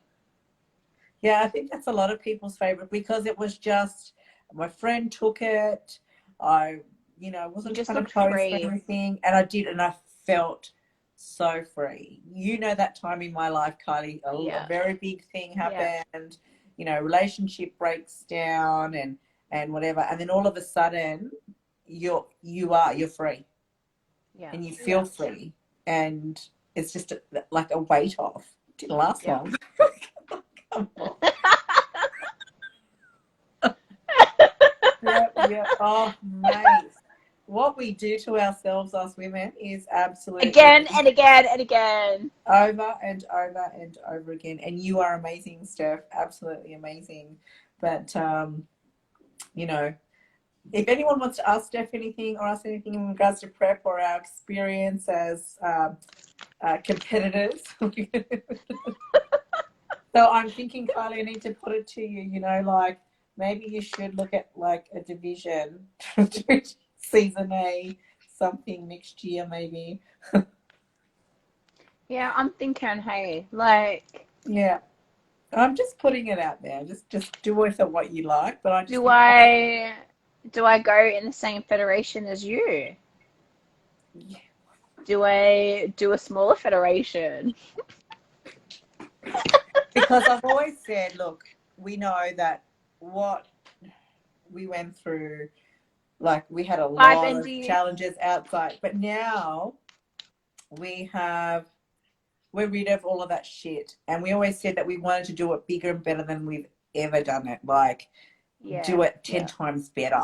Yeah, I think that's a lot of people's favorite because it was just my friend took it. I, you know, You wasn't just trying to looked pose for free. anything, and I did, and I felt so free. You know that time in my life, Kylie, a Yeah, very big thing yeah, happened. You know, relationship breaks down and whatever, and then all of a sudden, you're free yeah, and you feel yeah, free, and it's just like a weight off. Didn't last yeah. long. Come on. Yeah. Oh, mate. What we do to ourselves, us women, is Again absolutely and again and again. over and over and over again. And you are amazing, Steph. Absolutely amazing. But you know, if anyone wants to ask Steph anything or ask anything in regards to prep or our experience as competitors, so I'm thinking, Kylie, I need to put it to you. You know, like maybe you should look at like a division, season A, something next year, maybe. Yeah, I'm thinking, hey, like, Yeah. I'm just putting it out there. Just do with it what you like. But I just do think, I do I go in the same federation as you? yeah, Do I do a smaller federation? because I've always said, look, we know that what we went through, like we had a Hi, lot of Benji. challenges outside, but now we have we're rid of all of that shit. And we always said that we wanted to do it bigger and better than we've ever done it. Like Yeah, do it 10 yeah, times better,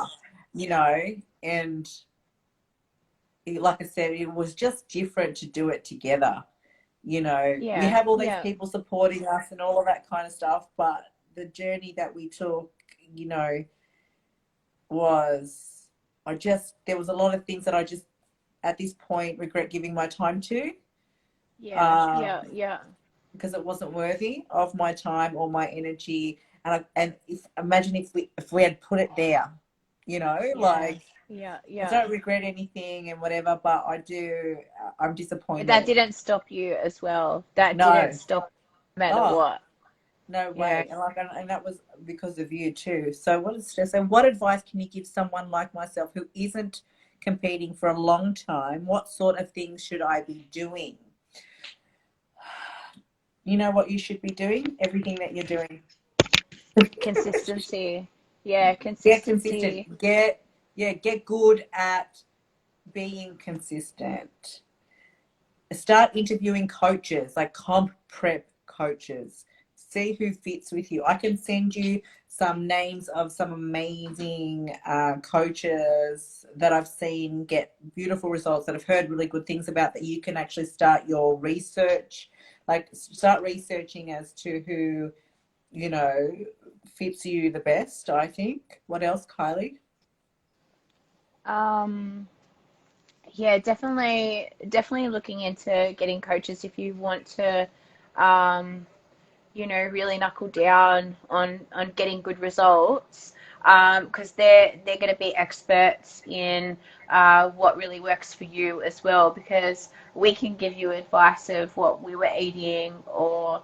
you know, and like I said, it was just different to do it together. You know, we yeah, have all these yeah. people supporting us and all of that kind of stuff, but the journey that we took, you know, was there was a lot of things that I just at this point regret giving my time to, Yeah, um, yeah, yeah, because it wasn't worthy of my time or my energy. And imagine if we had put it there, you know, yeah, like yeah, I yeah. don't regret anything and whatever, but I do. I'm But that disappointed. didn't stop you as well. That didn't No, stop no matter oh, what. no Yeah. way. And that was because of you too. So what advice can you give someone like myself who isn't competing for a long time? What sort of things should I be doing? You know what you should be doing? Everything that you're doing. Consistency. Yeah, Get consistency. consistent. Get good at being consistent. Start interviewing coaches, like comp prep coaches. See who fits with you. I can send you some names of some amazing coaches that I've seen get beautiful results, that I've heard really good things about, that you can actually start your research, like start researching as to who, you know, fits you the best, I think. What else, Kylie? Um, yeah, definitely looking into getting coaches if you want to, um, really knuckle down on getting good results, because they're going to be experts in what really works for you as well. Because we can give you advice of what we were eating, or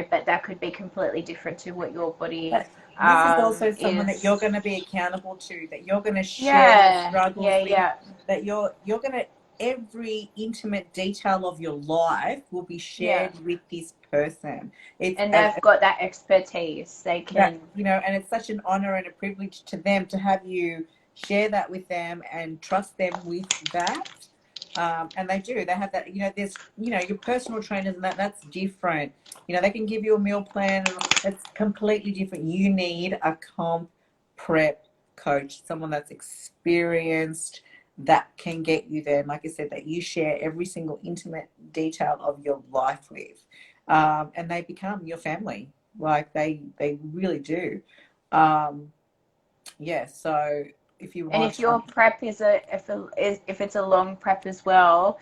but that could be completely different to what your body But this is also someone that you're is. going to be accountable to, that you're going to share your Yeah, struggles yeah, with, yeah, that you're going to every intimate detail of your life will be yeah. shared with this person. It's And they've got that expertise. They that, can. you know, and it's such an honor and a privilege to them to have you share that with them and trust them with that. And they do. They have that. You know, there's, you know, your personal trainers and that's different. You know, they can give you a meal plan. It's completely different. You need a comp prep coach, someone that's experienced, that can get you there. And like I said, that you share every single intimate detail of your life with, and they become your family. Like they really do. Um, yeah. So if you And want if your some, prep if it's a long prep as well,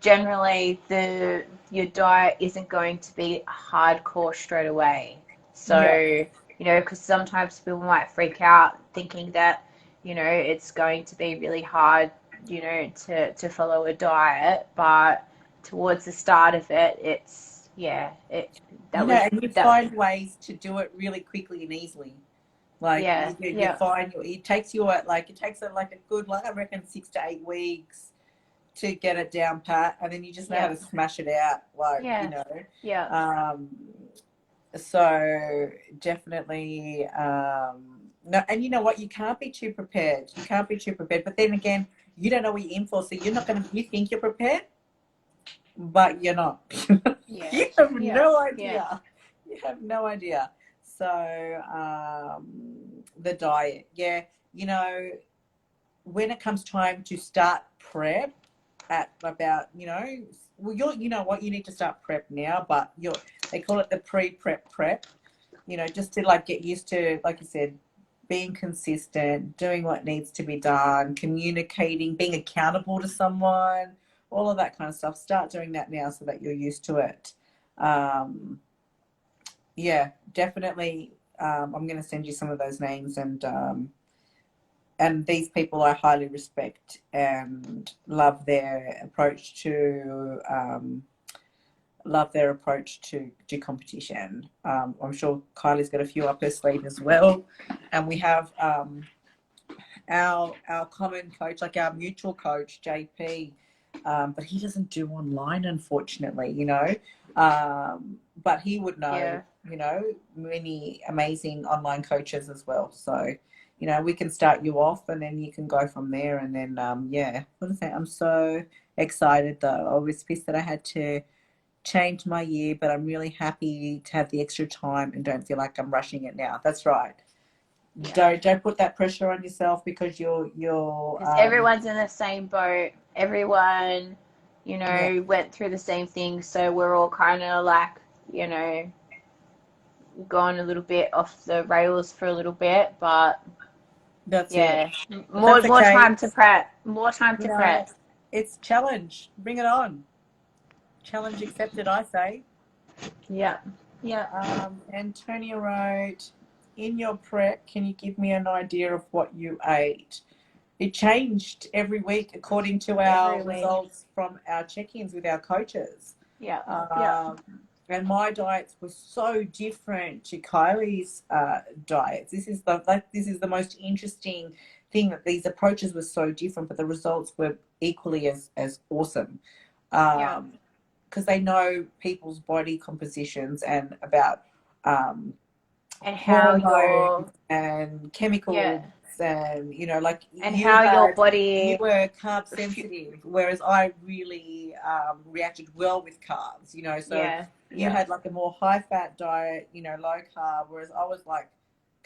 generally the your diet isn't going to be hardcore straight away. yeah, So, because sometimes people might freak out thinking that, it's going to be really hard, to follow a diet, but towards the start of it, it's yeah, it you that know, was and you that find ways to do it really quickly and easily. Like yeah, you yeah, find it takes you like a good, like I reckon 6 to 8 weeks to get it down pat, and then you just know how yeah, to smash it out. Like, you yeah, know, yeah. um, so definitely, no, and you know what? You can't be too prepared. You can't be too prepared. But then again, you don't know what you're in for, so you're not gonna. You think you're prepared, but you're not. Yeah, You have yeah, no yeah, idea. You have no idea. So the diet, yeah, you know, when it comes time to start prep at about, well, you know what, you need to start prep now, but they call it the prep, just to like get used to, like you said, being consistent, doing what needs to be done, communicating, being accountable to someone, all of that kind of stuff. Start doing that now so that you're used to it. Yeah, definitely. I'm going to send you some of those names, and these people I highly respect and love their approach to competition. I'm sure Kylie's got a few up her sleeve as well, and we have our common coach, like our mutual coach, JP, but he doesn't do online, unfortunately. But he would know. Yeah. Many amazing online coaches as well. So, we can start you off, and then you can go from there. And then, what is that? I'm so excited though. I was pissed that I had to change my year, but I'm really happy to have the extra time and don't feel like I'm rushing it now. That's right. Yeah. Don't put that pressure on yourself, because you're Because everyone's in the same boat. Everyone, went through the same thing. So we're all kind of like, gone a little bit off the rails for a little bit. But that's yeah, it. more That's okay. time to prep. More time to prep. It's challenge. Bring it on. Challenge accepted, I say. Yeah. Yeah. Antonia wrote, in your prep, can you give me an idea of what you ate? It changed every week according to our results from our check-ins with our coaches. Yeah. And my diets were so different to Kylie's diets. This is the most interesting thing, that these approaches were so different, but the results were equally as awesome. Because they know people's body compositions and about and how hormones and chemicals, and and how your body, you were carb sensitive, whereas I really reacted well with carbs. So you had like a more high fat diet, low carb, whereas I was like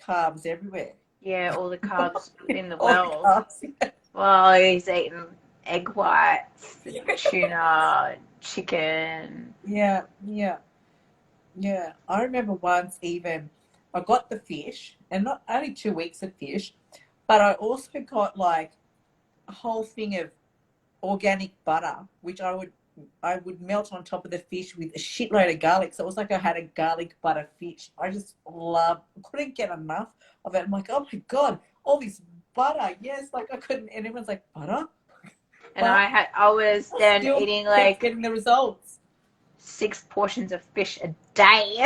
carbs everywhere. Yeah, all the carbs in the All world. the carbs, yeah. Well, he's eating egg whites, tuna, chicken. Yeah. I remember once even I got the fish, and not only 2 weeks of fish, but I also got like a whole thing of organic butter, which I would melt on top of the fish with a shitload of garlic. So it was like I had a garlic butter fish. I just couldn't get enough of it. I'm like, oh my God, all this butter. Yes, like I couldn't, and everyone's like, butter? And I was then eating like getting the results. 6 portions of fish a day.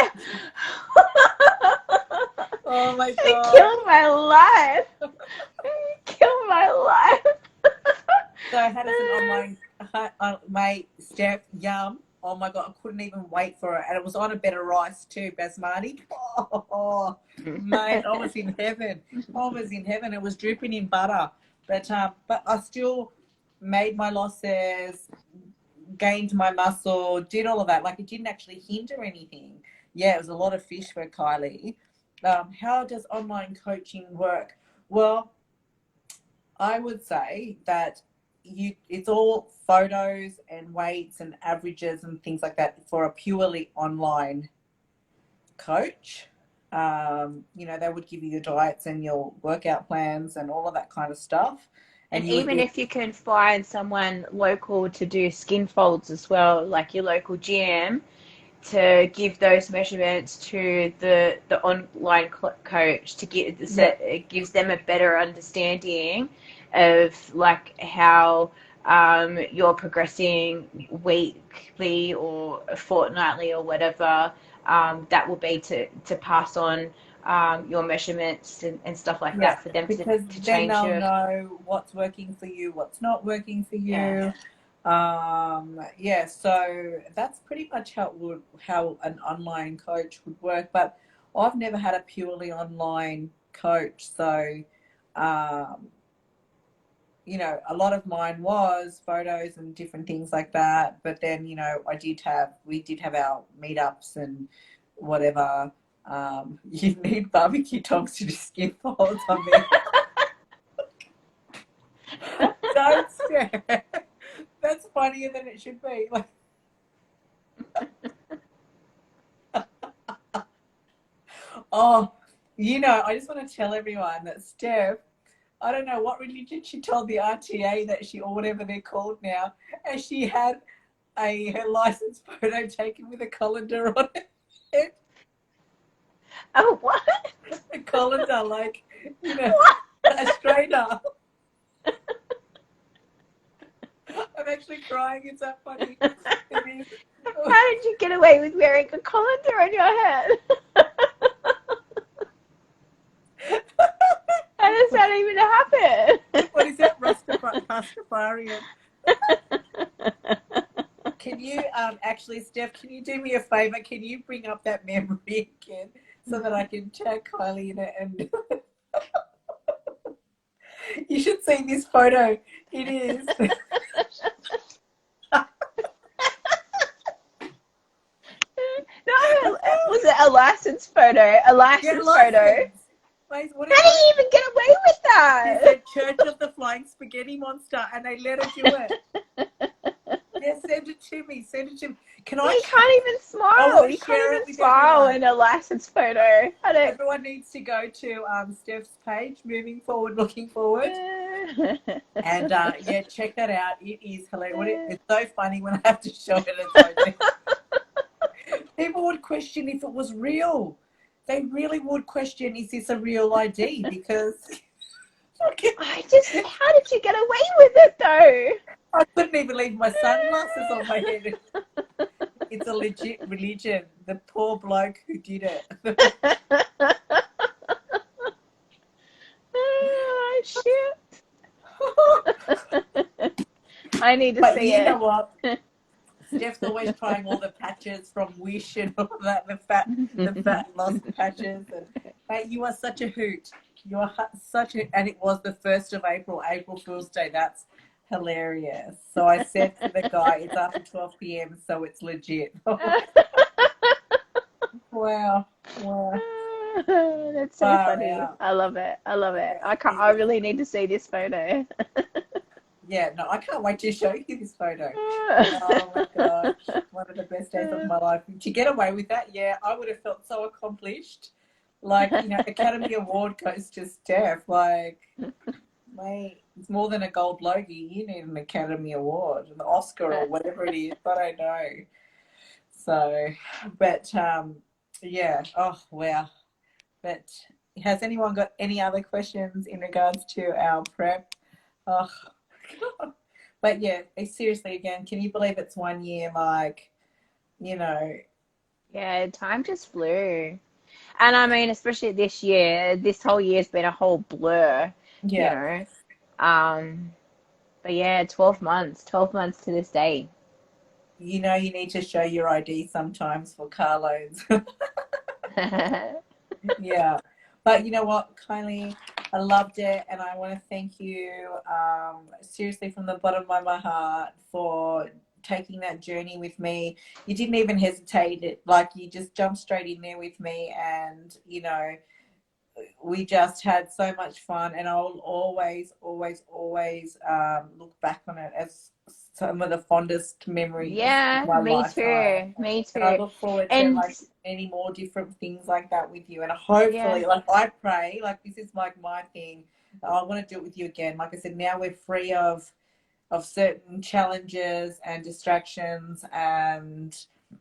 Oh my God. It killed my life. It killed my life. So I had it online, my Steph, yum. Oh my God, I couldn't even wait for it. And it was on a bed of rice too, basmati. Oh, mate, I was in heaven. It was dripping in butter. But I still made my losses, gained my muscle, did all of that. Like, it didn't actually hinder anything. Yeah, it was a lot of fish for Kylie. How does online coaching work? Well, I would say that it's all photos and weights and averages and things like that for a purely online coach. They would give you your diets and your workout plans and all of that kind of stuff. And even if you can find someone local to do skin folds as well, like your local gym, to give those measurements to the online coach to get it gives them a better understanding of like how you're progressing weekly or fortnightly or whatever. That will be to pass on your measurements and stuff like that for them to change. Then they'll know what's working for you, what's not working for you. So that's pretty much how an online coach would work. But I've never had a purely online coach, so a lot of mine was photos and different things like that. But then we did have our meetups and whatever. You need barbecue tongs to do skin folds on me. Don't stare. That's funnier than it should be. Like, oh, I just want to tell everyone that Steph, I don't know what religion she told the RTA that she, or whatever they're called now, and she had her license photo taken with a colander on it. Oh, what? A colander, like, What? a strainer. I'm actually crying. It's that funny. It is. How did you get away with wearing a colander on your head? How does that even happen? What is that? Rastafarian. Can you actually, Steph, can you do me a favor? Can you bring up that memory again so that I can tag Kylie in it? And you should see this photo. It is. No, was it a license photo? A license photo? Wait, How do you even get away with that? They said Church of the Flying Spaghetti Monster, and they let her do it. Yeah, send it to me. Send it to me. Can I? You can't even smile. You can't even smile in a license photo. Everyone needs to go to Steph's page, Moving Forward, Looking Forward. And yeah, check that out. It is hilarious. It's so funny when I have to show it. People would question if it was real. They really would question, is this a real ID? Because how did you get away with it though? I couldn't even leave my sunglasses on my head. It's a legit religion. The poor bloke who did it. Oh, shit. I need to see it. You know what? Steph's always trying all the patches from Wish and all that, the fat lost patches. And, mate, you are such a hoot. You are such a, and it was the 1st of April, April Fool's Day. That's hilarious. So I said to the guy, it's after 12 p.m, so it's legit. Wow. That's so funny. Out. I love it. I really need to see this photo. Yeah, no, I can't wait to show you this photo. Oh my gosh, one of the best days of my life. To get away with that, yeah, I would have felt so accomplished. Like, Academy Award goes to Steph. Like, mate, it's more than a gold Logie. You need an Academy Award, an Oscar or whatever it is. I don't know. So, but yeah. Oh wow. But has anyone got any other questions in regards to our prep? Oh. But yeah, seriously, again, can you believe it's 1 year? Like, Yeah, time just flew. And I mean, especially this year, this whole year's been a whole blur. Yeah. But yeah, 12 months to this day. You need to show your ID sometimes for car loans. Yeah. But you know what, Kylie, I loved it, and I want to thank you seriously from the bottom of my heart for taking that journey with me. You didn't even hesitate. Like, you just jumped straight in there with me, and we just had so much fun, and I'll always look back on it as some of the fondest memories. Yeah, of my me lifetime. too. Me too. And I look forward to many more different things like that with you, and hopefully, I pray, this is my thing. I want to do it with you again. Like I said, now we're free of certain challenges and distractions and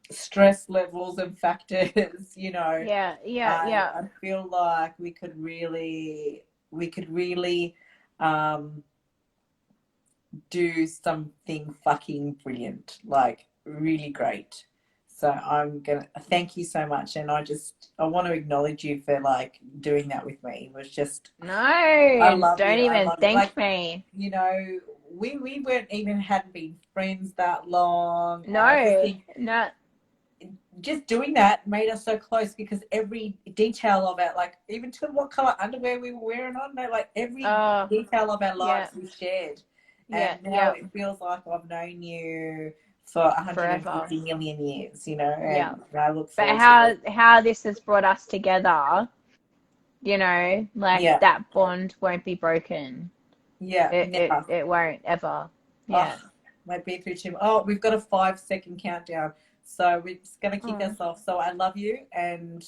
stress levels and factors. Yeah. I feel like we could really do something fucking brilliant, like really great. So I'm gonna thank you so much, and I want to acknowledge you for doing that with me. It was just don't even thank me. We weren't even hadn't been friends that long. No. Just doing that made us so close, because every detail of it, even to what color underwear we were wearing on, every detail of our lives we shared. And now it feels like I've known you for 150 forever. million years, you know, Yeah. and I look But forward to it. how this has brought us together, you know, like Yeah, that bond won't be broken. yeah, never. It won't ever. Oh, Yeah. my B3 team. Oh, we've got a 5-second countdown. So we're just going to kick Oh, us off. So I love you and